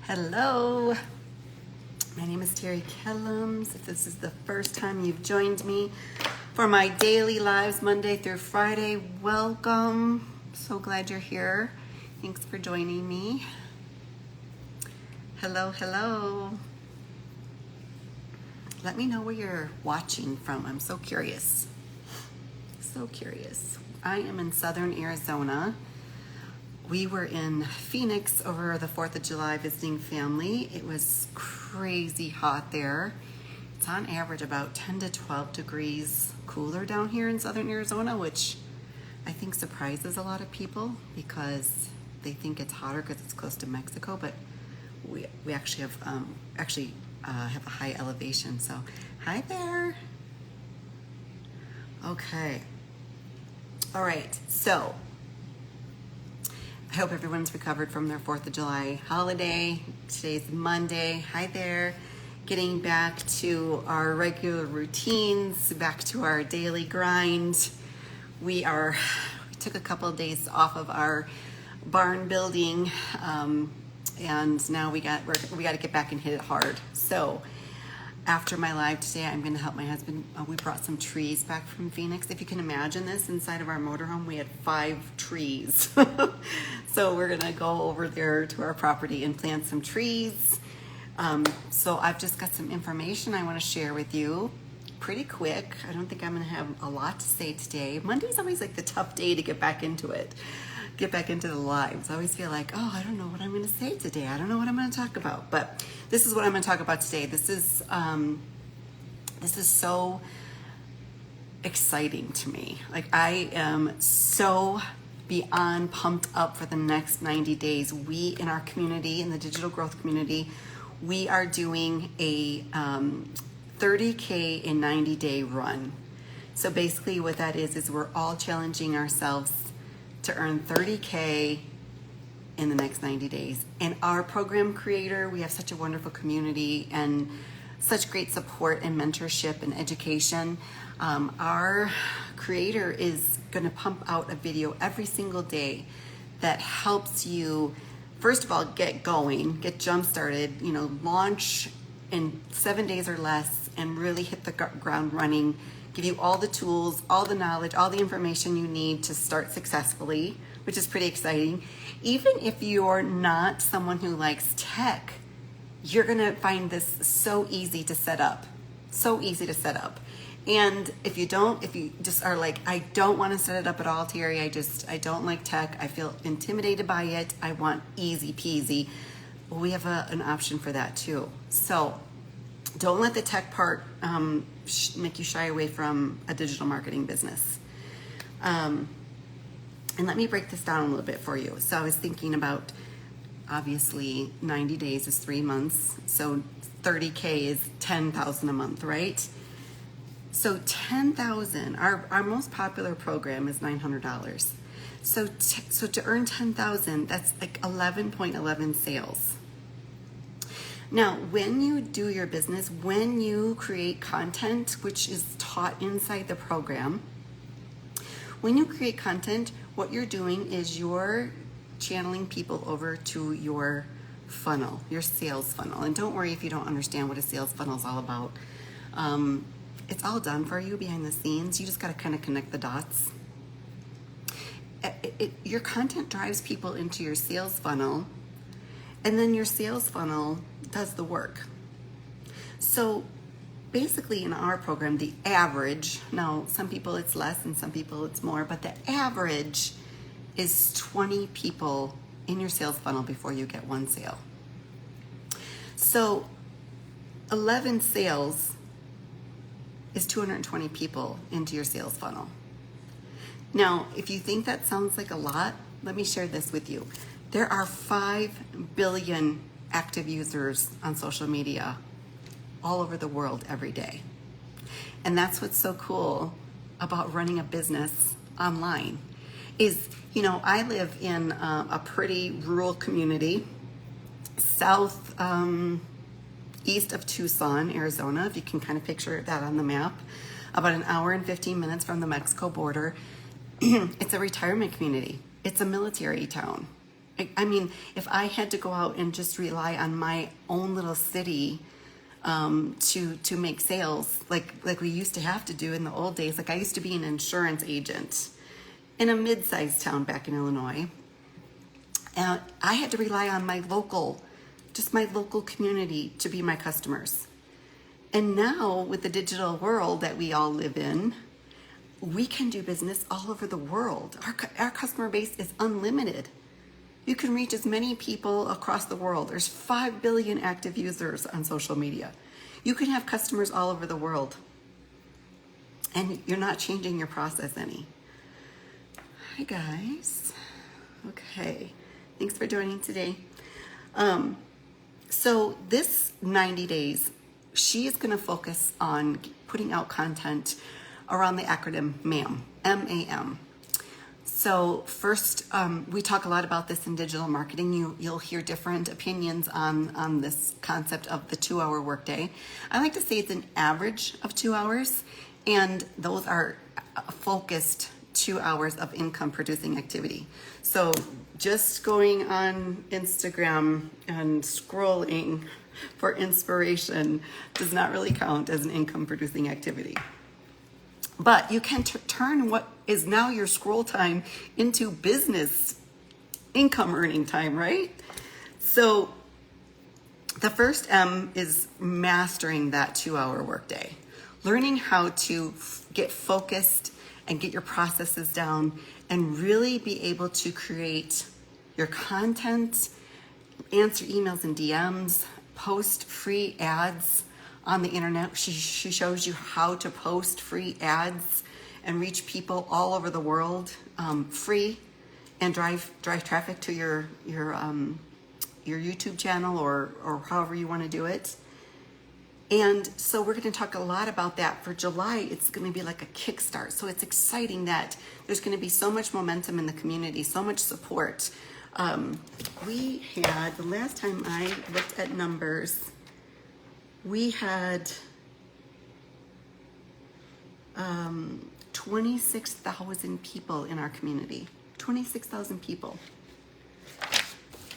Hello, my name is Terry Kellums. If this is the first time you've joined me for my daily lives, Monday through Friday, welcome. So glad you're here. Thanks for joining me. Hello. Let me know where you're watching from. I'm so curious. I am in southern Arizona. We were in Phoenix over the 4th of July visiting family. It was crazy hot there. It's on average about 10 to 12 degrees cooler down here in southern Arizona, which I think surprises a lot of people because they think it's hotter because it's close to Mexico, but we actually have have a high elevation. So hi there. Okay. All right. So I hope everyone's recovered from their 4th of July holiday. Today's Monday. Hi there. Getting back to our regular routines, back to our daily grind. We took a couple of days off of our barn building, and now we got to get back and hit it hard. So after my live today, I'm going to help my husband. We brought some trees back from Phoenix. If you can imagine this, inside of our motorhome, we had 5 trees. So we're going to go over there to our property and plant some trees. So I've just got some information I want to share with you pretty quick. I don't think I'm going to have a lot to say today. Monday's always like the tough day to get back into the lives. I always feel like, I don't know what I'm going to say today. I don't know what I'm going to talk about. But this is what I'm going to talk about today. This is so exciting to me. Like, I am so beyond pumped up for the next 90 days. We in our community, in the digital growth community, we are doing a 30K in 90-day run. So basically what that is we're all challenging ourselves to earn 30K in the next 90 days. And our program creator, we have such a wonderful community and such great support and mentorship and education. Our creator is going to pump out a video every single day that helps you, first of all, get going, get jump started, launch in 7 days or less and really hit the ground running, give you all the tools, all the knowledge, all the information you need to start successfully, which is pretty exciting. Even if you're not someone who likes tech, you're gonna find this so easy to set up. And if you just are like, I don't wanna set it up at all, Terry, I don't like tech, I feel intimidated by it, I want easy peasy, well, we have an option for that too. So don't let the tech part make you shy away from a digital marketing business. And let me break this down a little bit for you. So I was thinking about, obviously, 90 days is 3 months. So 30K is 10,000 a month, right? So 10,000, our most popular program is $900. So to earn 10,000, that's like 11.11 sales. Now, when you do your business, when you create content, which is taught inside the program, when you create content, what you're doing is you're channeling people over to your funnel, your sales funnel. And don't worry if you don't understand what a sales funnel is all about. It's all done for you behind the scenes. You just got to kind of connect the dots. Your content drives people into your sales funnel, and then your sales funnel does the work. So basically in our program, the average, now some people it's less and some people it's more, but the average is 20 people in your sales funnel before you get 1 sale. So 11 sales is 220 people into your sales funnel. Now, if you think that sounds like a lot, let me share this with you. There are 5 billion active users on social media all over the world every day. And that's what's so cool about running a business online is, I live in a pretty rural community, east of Tucson, Arizona, if you can kind of picture that on the map, about an hour and 15 minutes from the Mexico border. It's a retirement community. It's a military town. I mean, if I had to go out and just rely on my own little city to make sales, like we used to have to do in the old days. Like I used to be an insurance agent in a mid-sized town back in Illinois, and I had to rely on my local community to be my customers. And now with the digital world that we all live in, we can do business all over the world. Our customer base is unlimited. You can reach as many people across the world. There's 5 billion active users on social media. You can have customers all over the world. And you're not changing your process any. Hi guys. Okay. Thanks for joining today. So this 90 days, she is going to focus on putting out content around the acronym MAM, M-A-M. So first, we talk a lot about this in digital marketing. You'll hear different opinions on this concept of the 2-hour workday. I like to say it's an average of 2 hours, and those are focused 2 hours of income producing activity. So just going on Instagram and scrolling for inspiration does not really count as an income producing activity. But you can turn what is now your scroll time into business income earning time, right? So the first M is mastering that 2-hour workday, learning how to get focused and get your processes down and really be able to create your content, answer emails and DMs, post free ads on the internet. She shows you how to post free ads and reach people all over the world free, and drive traffic to your YouTube channel or however you want to do it. And so we're going to talk a lot about that. For July, it's going to be like a kickstart. So it's exciting that there's going to be so much momentum in the community, so much support. We had, the last time I looked at numbers, we had 26,000 people in our community. 26,000 people.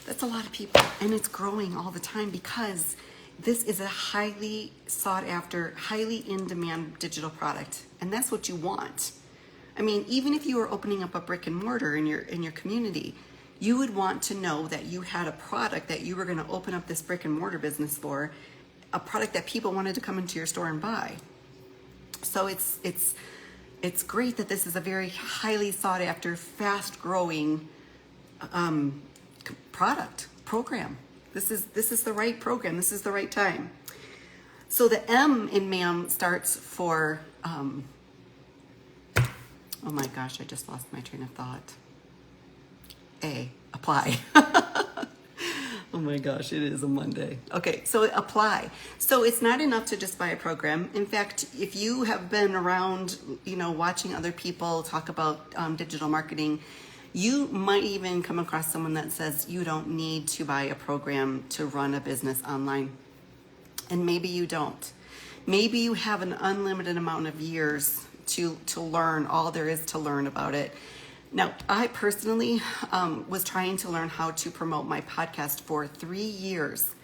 That's a lot of people, and it's growing all the time because this is a highly sought after, highly in demand digital product, and that's what you want. I mean, even if you were opening up a brick and mortar in your community, you would want to know that you had a product that you were going to open up this brick and mortar business for, a product that people wanted to come into your store and buy. So it's great that this is a very highly sought after, fast growing program. This is the right program. This is the right time. So the M in MAM starts for, oh my gosh, I just lost my train of thought. A, apply. Oh my gosh, it is a Monday. Okay, so apply. So it's not enough to just buy a program. In fact, if you have been around, watching other people talk about digital marketing, you might even come across someone that says you don't need to buy a program to run a business online. And maybe you don't. Maybe you have an unlimited amount of years to learn all there is to learn about it. Now, I personally was trying to learn how to promote my podcast for 3 years.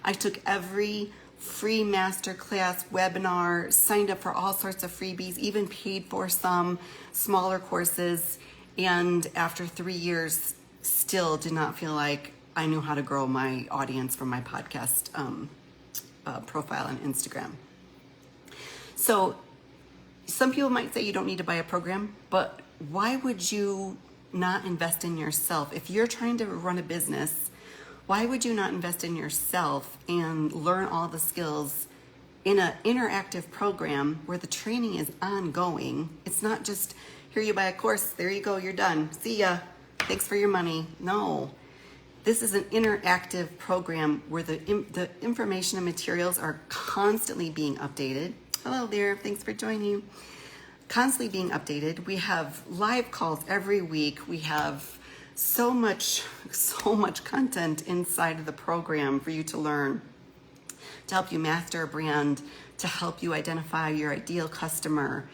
I took every free masterclass, webinar, signed up for all sorts of freebies, even paid for some smaller courses. And after 3 years, still did not feel like I knew how to grow my audience from my podcast profile on Instagram. So some people might say you don't need to buy a program, but why would you not invest in yourself? If you're trying to run a business, why would you not invest in yourself and learn all the skills in an interactive program where the training is ongoing? It's not just, here you buy a course, there you go, you're done. See ya. Thanks for your money. No. This is an interactive program where the information and materials are constantly being updated. Hello there. Thanks for joining. Constantly being updated. We have live calls every week. We have so much content inside of the program for you to learn, to help you master a brand, to help you identify your ideal customer.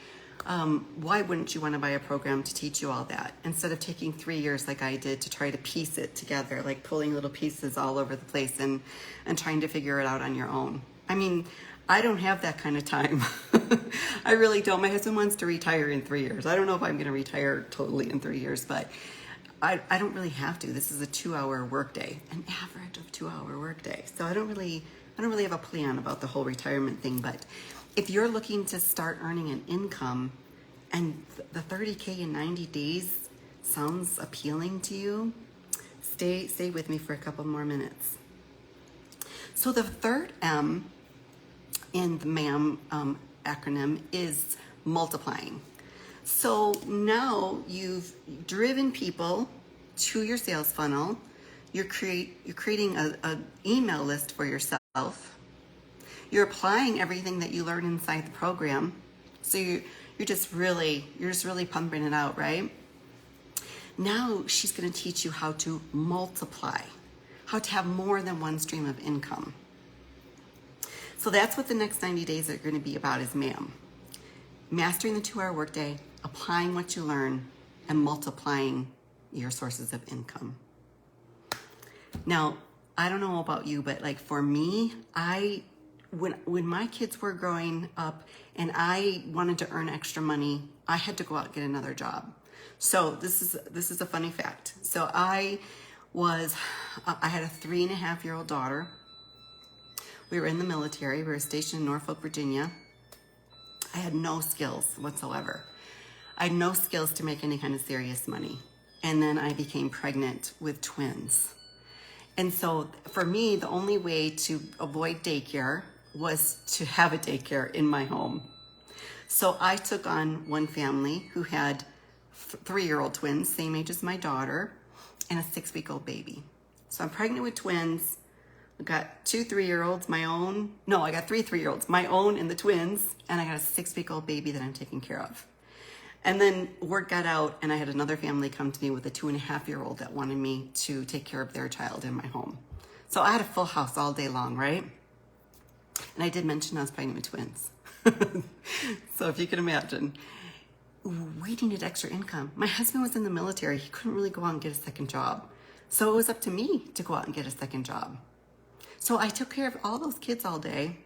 why wouldn't you want to buy a program to teach you all that instead of taking 3 years like I did to try to piece it together, like pulling little pieces all over the place and trying to figure it out on your own? I mean, I don't have that kind of time. I really don't. My husband wants to retire in 3 years. I don't know if I'm going to retire totally in 3 years, but I don't really have to. This is a 2-hour workday, an average of 2-hour workday. So I don't really have a plan about the whole retirement thing. But if you're looking to start earning an income and the 30K in 90 days sounds appealing to you, stay with me for a couple more minutes. So the third M in the MAM acronym is multiplying. So now you've driven people to your sales funnel. You're creating an email list for yourself. You're applying everything that you learn inside the program. So you're just really pumping it out, right? Now she's going to teach you how to multiply, how to have more than one stream of income. So that's what the next 90 days are going to be about is MAM. Mastering the 2-hour workday, applying what you learn, and multiplying your sources of income. Now, I don't know about you, but like for me, when my kids were growing up and I wanted to earn extra money, I had to go out and get another job. So this is a funny fact. So I had a 3.5-year-old daughter. We were in the military. We were stationed in Norfolk, Virginia. I had no skills whatsoever. I had no skills to make any kind of serious money. And then I became pregnant with twins. And so for me, the only way to avoid daycare was to have a daycare in my home. So I took on one family who had 3-year-old twins, same age as my daughter, and a 6-week-old baby. So I'm pregnant with twins. I got 2 3-year-olds, my own. No, I got 3 3-year-olds, my own and the twins, and I got a 6-week-old baby that I'm taking care of. And then word got out, and I had another family come to me with a 2.5-year-old that wanted me to take care of their child in my home. So I had a full house all day long, right? And I did mention I was pregnant with twins. So if you can imagine, we needed extra income. My husband was in the military. He couldn't really go out and get a second job. So it was up to me to go out and get a second job. So I took care of all those kids all day.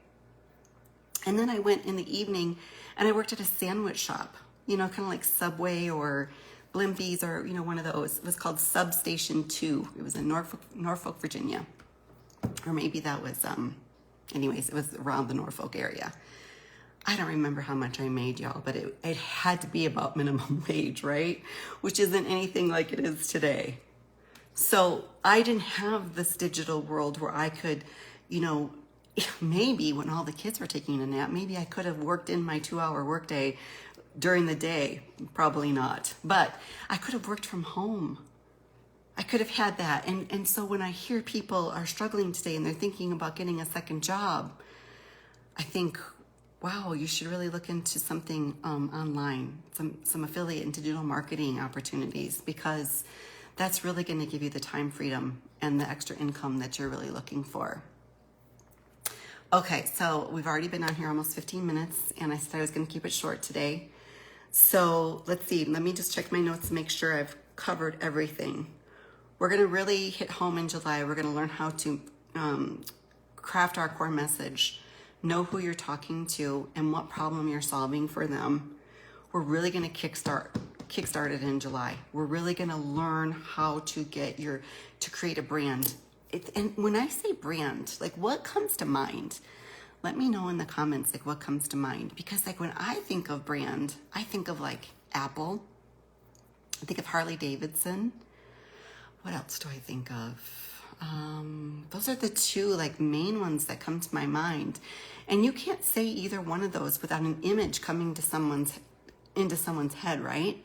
And then I went in the evening and I worked at a sandwich shop, kind of like Subway or Blimpies or, one of those. It was called Substation 2. It was in Norfolk, Virginia. Or maybe that was, anyways, it was around the Norfolk area. I don't remember how much I made, y'all, but it had to be about minimum wage, right? Which isn't anything like it is today. So I didn't have this digital world where I could, maybe when all the kids were taking a nap, maybe I could have worked in my 2-hour workday during the day. Probably not. But I could have worked from home. I could have had that. And so when I hear people are struggling today and they're thinking about getting a second job, I think, wow, you should really look into something online, some affiliate and digital marketing opportunities, because that's really going to give you the time freedom and the extra income that you're really looking for. Okay, so we've already been on here almost 15 minutes, and I said I was going to keep it short today. So let's see. Let me just check my notes to make sure I've covered everything. We're going to really hit home in July. We're going to learn how to craft our core message, know who you're talking to, and what problem you're solving for them. We're really going to kickstart it in July. We're really going to learn how to create a brand. And when I say brand, like what comes to mind? Let me know in the comments, like what comes to mind. Because like when I think of brand, I think of like Apple. I think of Harley Davidson. What else do I think of? Those are the two like main ones that come to my mind. And you can't say either one of those without an image coming into someone's head, right?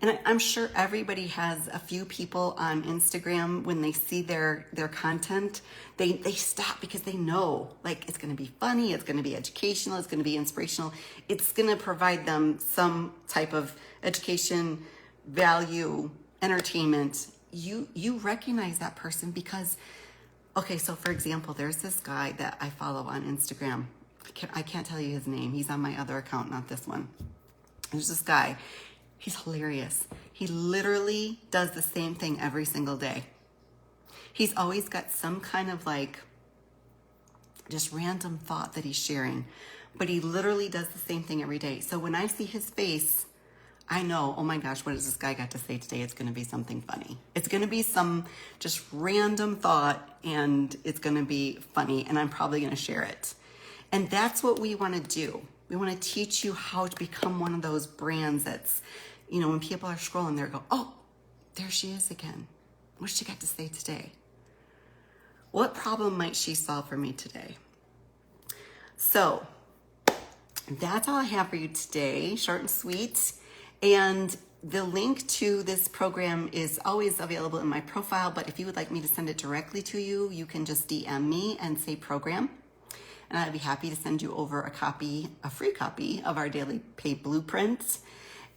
And I'm sure everybody has a few people on Instagram, when they see their content, they stop because they know like it's going to be funny, it's going to be educational, it's going to be inspirational, it's going to provide them some type of education, value, entertainment. You recognize that person because, okay, so for example, there's this guy that I follow on Instagram. I can't tell you his name. He's on my other account, not this one. There's this guy. He's hilarious. He literally does the same thing every single day. He's always got some kind of like just random thought that he's sharing, but he literally does the same thing every day. So when I see his face, I know, oh my gosh, what has this guy got to say today? It's going to be something funny. It's going to be some just random thought, and it's going to be funny, and I'm probably going to share it. And that's what we want to do. We want to teach you how to become one of those brands that's, you know, when people are scrolling, they go, oh, there she is again. What's she got to say today? What problem might she solve for me today? So that's all I have for you today, short and sweet. And the link to this program is always available in my profile, but if you would like me to send it directly to you, you can just DM me and say program. And I'd be happy to send you over a free copy of our Daily Pay Blueprint.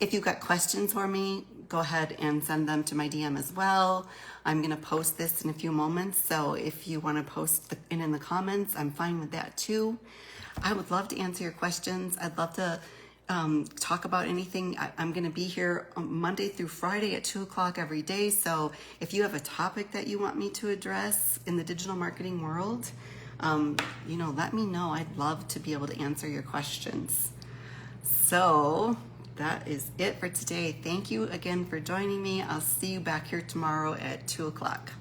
If you've got questions for me, go ahead and send them to my DM as well. I'm going to post this in a few moments, so if you want to post it in the comments, I'm fine with that too. I would love to answer your questions. I'd love to talk about anything. I'm going to be here Monday through Friday at 2 o'clock every day, so if you have a topic that you want me to address in the digital marketing world, you know, let me know. I'd love to be able to answer your questions. So that is it for today. Thank you again for joining me. I'll see you back here tomorrow at 2 o'clock.